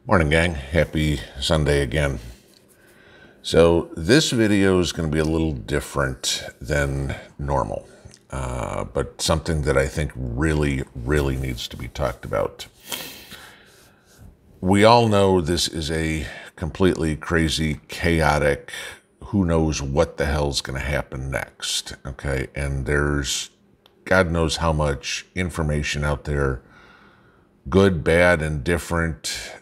Morning, gang. Happy Sunday again. So this video is going to be a little different than normal, but something that I think really needs to be talked about. We all know this is a completely crazy, chaotic, who knows what the hell's going to happen next, okay? And there's God knows how much information out there, good, bad, and different,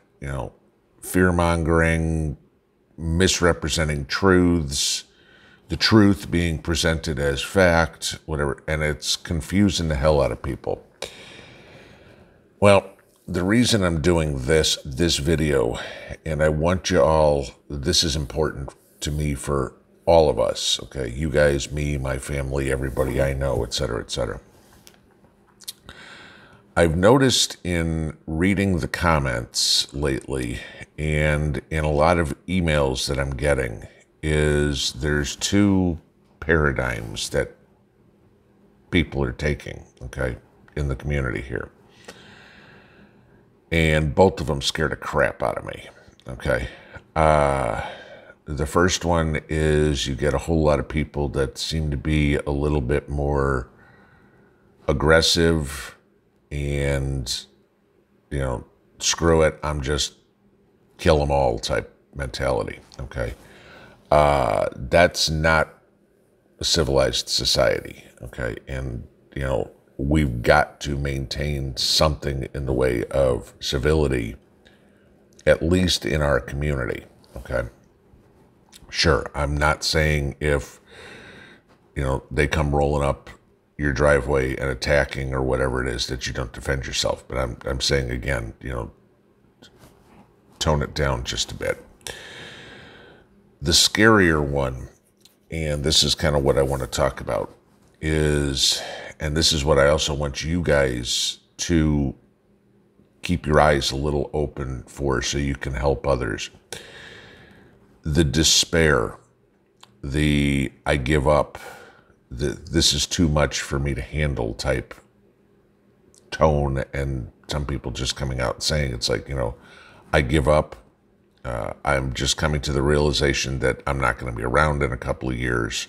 fear-mongering, misrepresenting truths, the truth being presented as fact, whatever, and it's confusing the hell out of people. Well, the reason I'm doing this video, and I want you all, this is important to me for all of us, okay? You guys, me, my family, everybody I know, etc., etc. I've noticed in reading the comments lately and in a lot of emails that I'm getting is there's two paradigms that people are taking, okay, in the community here. And both of them scared the crap out of me, okay? The first one is you get a whole lot of people that seem to be a little bit more aggressive and, screw it, I'm just kill them all type mentality, okay? That's not a civilized society, okay? And, we've got to maintain something in the way of civility, at least in our community, okay? Sure, I'm not saying if, they come rolling up your driveway and attacking or whatever it is that you don't defend yourself. But I'm saying again, tone it down just a bit. The scarier one, and this is kind of what I want to talk about, is, and this is what I also want you guys to keep your eyes a little open for so you can help others. The despair, the I give up, this is too much for me to handle type tone, and some people just coming out and saying it's like, I give up. I'm just coming to the realization that I'm not going to be around in a couple of years.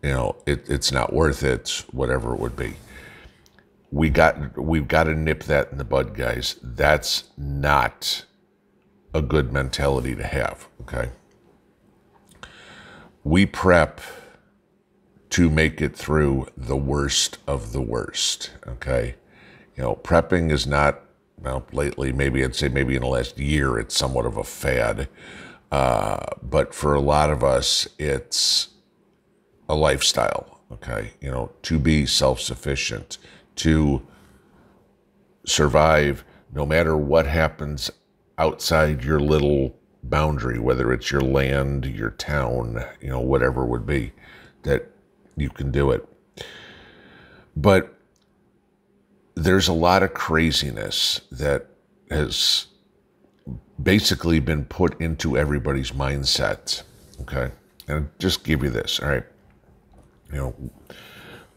It's not worth it, whatever it would be. We've got to nip that in the bud, guys. That's not a good mentality to have, okay? We prep to make it through the worst of the worst, okay? Prepping is not, lately, maybe I'd say maybe in the last year, it's somewhat of a fad. But for a lot of us, it's a lifestyle, okay? To be self-sufficient, to survive no matter what happens outside your little boundary, whether it's your land, your town, whatever it would be, that you can do it. But there's a lot of craziness that has basically been put into everybody's mindset, okay? And I'll just give you this, all right?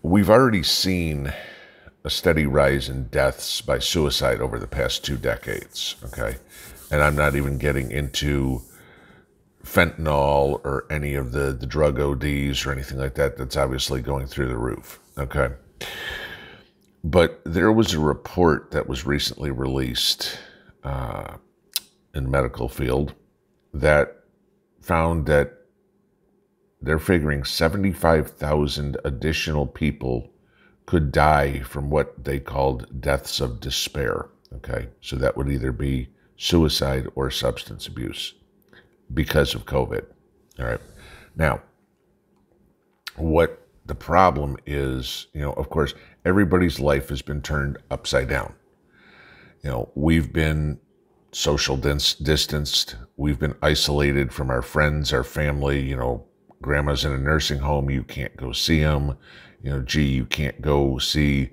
We've already seen a steady rise in deaths by suicide over the past 2 decades, okay? And I'm not even getting into fentanyl or any of the drug ODs or anything like that. That's obviously going through the roof, okay? But there was a report that was recently released in the medical field that found that they're figuring 75,000 additional people could die from what they called deaths of despair, okay? So that would either be suicide or substance abuse because of COVID, all right? Now, what the problem is, of course, everybody's life has been turned upside down. We've been social distanced. We've been isolated from our friends, our family. Grandma's in a nursing home. You can't go see them. You can't go see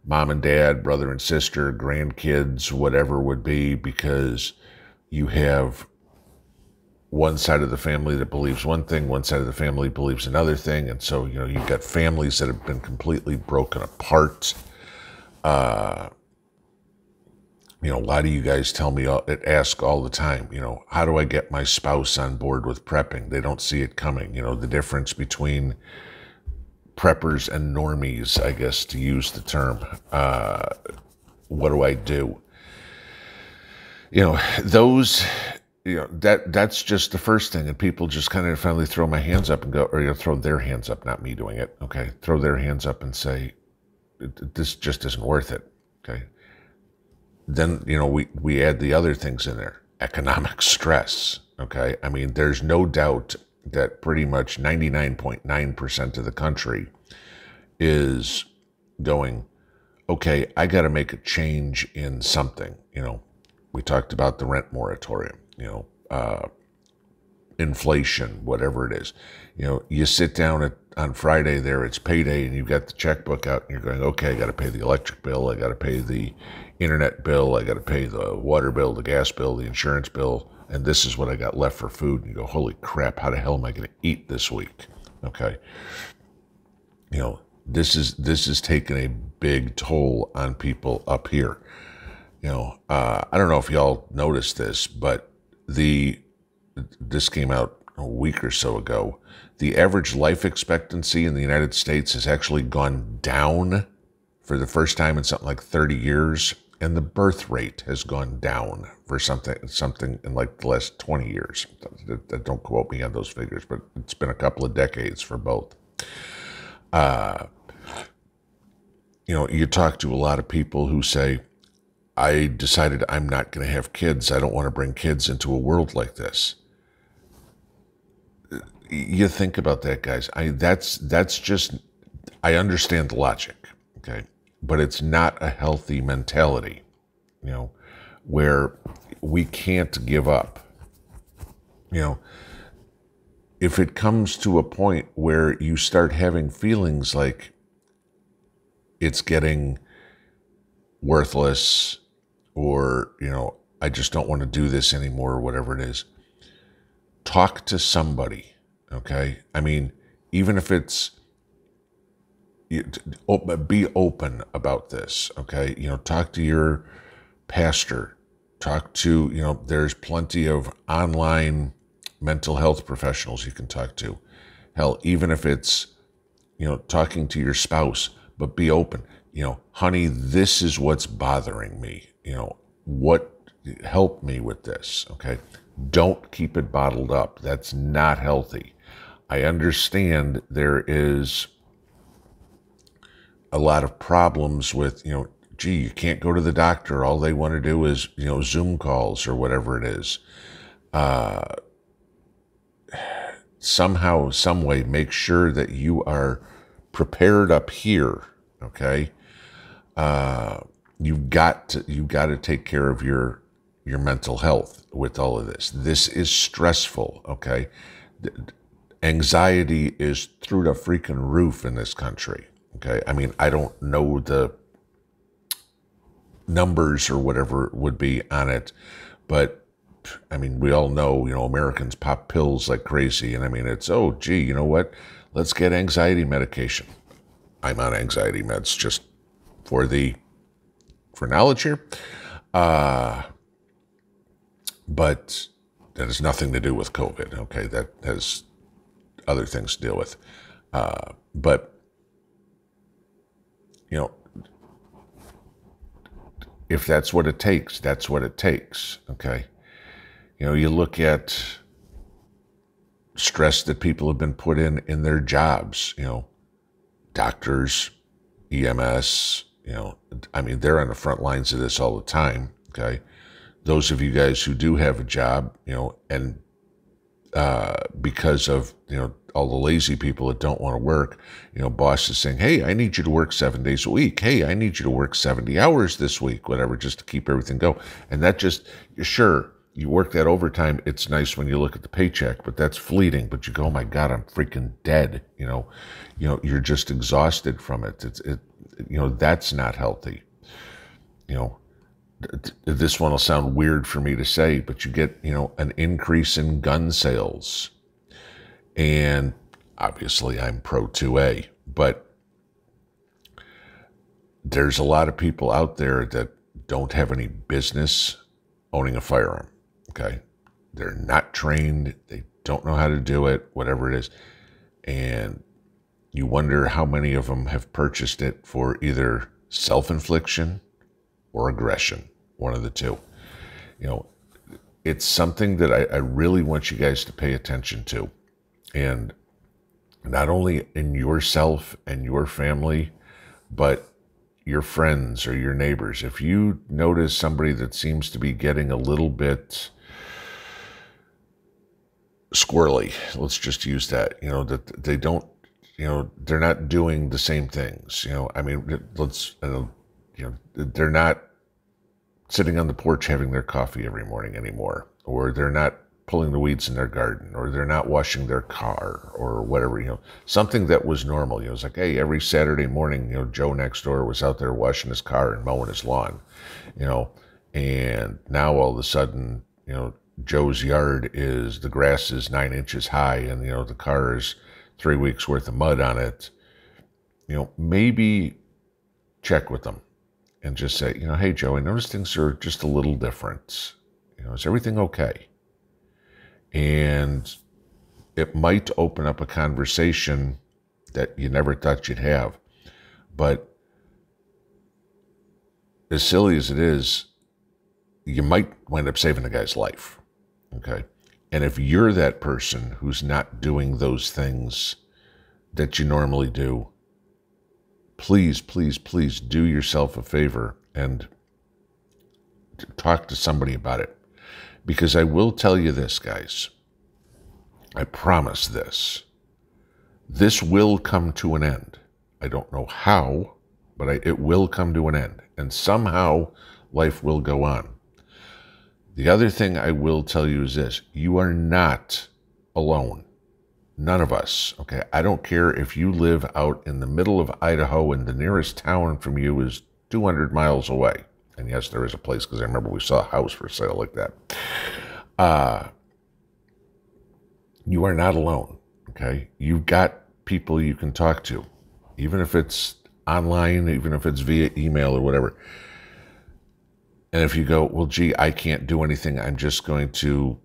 mom and dad, brother and sister, grandkids, whatever it would be, because you have one side of the family that believes one thing, one side of the family believes another thing. And so, you've got families that have been completely broken apart. You know, a lot of you guys tell me, ask all the time, you know, how do I get my spouse on board with prepping? They don't see it coming. You know, the difference between preppers and normies, I guess, to use the term. What do I do? You know, those, you know, that's just the first thing. And people just kind of finally throw my hands up and go, or, you know, throw their hands up, not me doing it. Okay. Throw their hands up and say, this just isn't worth it. Okay. Then, you know, we add the other things in there. Economic stress. Okay. I mean, there's no doubt that pretty much 99.9% of the country is going, okay, I got to make a change in something. You know, we talked about the rent moratorium, you know, inflation, whatever it is. You know, you sit down on Friday there, it's payday, and you've got the checkbook out, and you're going, okay, I got to pay the electric bill, I got to pay the internet bill, I got to pay the water bill, the gas bill, the insurance bill, and this is what I got left for food. And you go, holy crap, how the hell am I going to eat this week? Okay. You know, this is taking a big toll on people up here. You know, I don't know if y'all noticed this, but this came out a week or so ago. The average life expectancy in the United States has actually gone down for the first time in something like 30 years. And the birth rate has gone down for something in like the last 20 years. Don't quote me on those figures, but it's been a couple of decades for both. You know, you talk to a lot of people who say, I decided I'm not going to have kids. I don't want to bring kids into a world like this. You think about that, guys. That's just, I understand the logic, okay? But it's not a healthy mentality, you know, where we can't give up. You know, if it comes to a point where you start having feelings like it's getting worthless, or, you know, I just don't want to do this anymore, or whatever it is, talk to somebody, okay? I mean, even if it's, be open about this, okay? You know, talk to your pastor, talk to, you know, there's plenty of online mental health professionals you can talk to. Hell, even if it's, you know, talking to your spouse, but be open. You know, honey, this is what's bothering me. You know, help me with this, okay? Don't keep it bottled up. That's not healthy. I understand there is a lot of problems with, you know, gee, you can't go to the doctor. All they want to do is, you know, Zoom calls or whatever it is. Somehow, some way, make sure that you are prepared up here, okay? You've got to take care of your mental health with all of this. This is stressful, okay? Anxiety is through the freaking roof in this country, okay? I mean, I don't know the numbers or whatever it would be on it, but I mean, we all know, you know, Americans pop pills like crazy, and I mean, it's, oh, gee, you know what? Let's get anxiety medication. I'm on anxiety meds just for knowledge here. But that has nothing to do with COVID, okay? That has other things to deal with. But, you know, if that's what it takes, that's what it takes, okay? You know, you look at stress that people have been put in their jobs, you know, doctors, EMS, you know, I mean, they're on the front lines of this all the time, okay? Those of you guys who do have a job, you know, and because of, you know, all the lazy people that don't want to work, you know, boss is saying, hey, I need you to work 7 days a week. Hey, I need you to work 70 hours this week, whatever, just to keep everything going. And that just, sure, you work that overtime. It's nice when you look at the paycheck, but that's fleeting. But you go, oh my God, I'm freaking dead. You know, you're just exhausted from it. You know, that's not healthy. You know, this one will sound weird for me to say, but you get, you know, an increase in gun sales. And obviously I'm pro 2A, but there's a lot of people out there that don't have any business owning a firearm, okay? They're not trained. They don't know how to do it, whatever it is. And you wonder how many of them have purchased it for either self-infliction or aggression, one of the two. You know, it's something that I really want you guys to pay attention to. And not only in yourself and your family, but your friends or your neighbors. If you notice somebody that seems to be getting a little bit squirrely, let's just use that, you know, that they don't, you know, they're not doing the same things, you know, I mean, you know, they're not sitting on the porch having their coffee every morning anymore, or they're not pulling the weeds in their garden, or they're not washing their car, or whatever, you know, something that was normal. You know, it's like, hey, every Saturday morning, you know, Joe next door was out there washing his car and mowing his lawn, you know, and now all of a sudden, you know, Joe's yard is, the grass is 9 inches high, and, you know, the car is 3 weeks worth of mud on it. You know, maybe check with them and just say, you know, hey, Joe, I noticed things are just a little different. You know, is everything okay? And it might open up a conversation that you never thought you'd have. But as silly as it is, you might wind up saving the guy's life, okay? And if you're that person who's not doing those things that you normally do, please, please, please do yourself a favor and talk to somebody about it. Because I will tell you this, guys. I promise this. This will come to an end. I don't know how, but it will come to an end. And somehow life will go on. The other thing I will tell you is this. You are not alone. None of us, okay? I don't care if you live out in the middle of Idaho and the nearest town from you is 200 miles away. And yes, there is a place, because I remember we saw a house for sale like that. You are not alone, okay? You've got people you can talk to, even if it's online, even if it's via email or whatever. And if you go, well, gee, I can't do anything, I'm just going to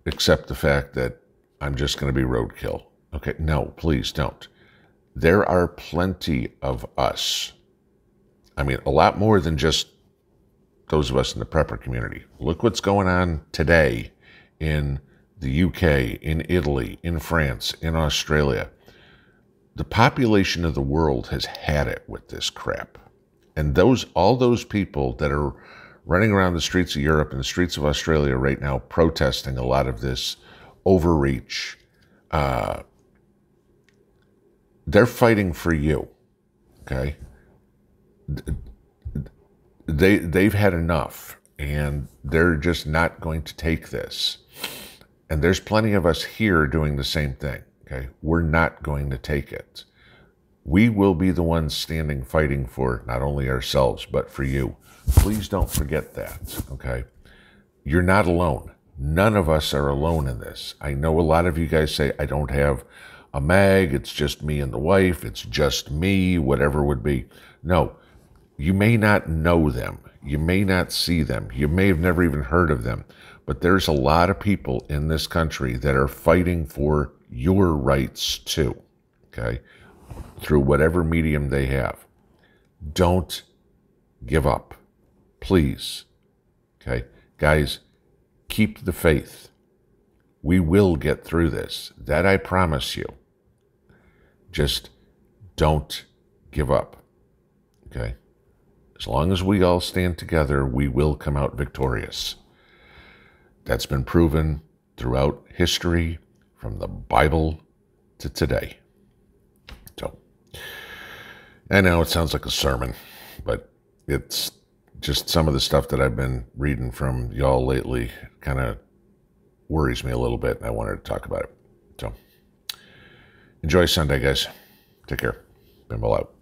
accept the fact that I'm just going to be roadkill. Okay, no, please don't. There are plenty of us. I mean, a lot more than just those of us in the prepper community. Look what's going on today in the UK, in Italy, in France, in Australia. The population of the world has had it with this crap. And all those people that are running around the streets of Europe and the streets of Australia right now protesting a lot of this overreach, they're fighting for you, okay? They've had enough, and they're just not going to take this. And there's plenty of us here doing the same thing, okay? We're not going to take it. We will be the ones standing fighting for not only ourselves, but for you. Please don't forget that, okay? You're not alone. None of us are alone in this. I know a lot of you guys say, I don't have a mag, it's just me and the wife, it's just me, whatever it would be. No, you may not know them. You may not see them. You may have never even heard of them. But there's a lot of people in this country that are fighting for your rights too, okay? Through whatever medium they have. Don't give up, please, okay? Guys, keep the faith. We will get through this. That I promise you. Just don't give up, okay? As long as we all stand together, we will come out victorious. That's been proven throughout history, from the Bible to today. So, I know it sounds like a sermon, but it's just some of the stuff that I've been reading from y'all lately kind of worries me a little bit, and I wanted to talk about it. So, enjoy Sunday, guys. Take care. Pinball out.